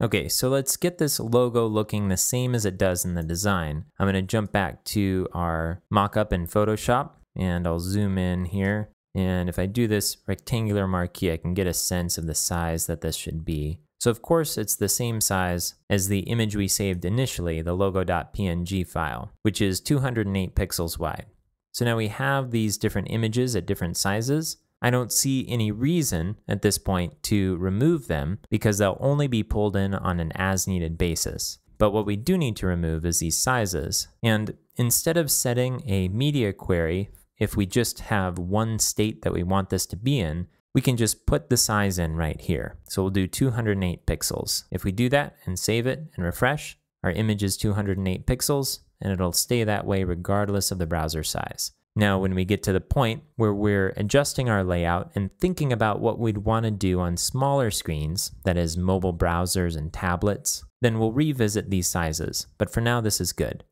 Okay, so let's get this logo looking the same as it does in the design. I'm going to jump back to our mockup in Photoshop, and I'll zoom in here. And if I do this rectangular marquee, I can get a sense of the size that this should be. So of course, it's the same size as the image we saved initially, the logo.png file, which is 208 pixels wide. So now we have these different images at different sizes. I don't see any reason at this point to remove them because they'll only be pulled in on an as-needed basis. But what we do need to remove is these sizes. And instead of setting a media query, if we just have one state that we want this to be in, we can just put the size in right here. So we'll do 208 pixels. If we do that and save it and refresh, our image is 208 pixels, and it'll stay that way regardless of the browser size. Now, when we get to the point where we're adjusting our layout and thinking about what we'd want to do on smaller screens, that is mobile browsers and tablets, then we'll revisit these sizes. But for now, this is good.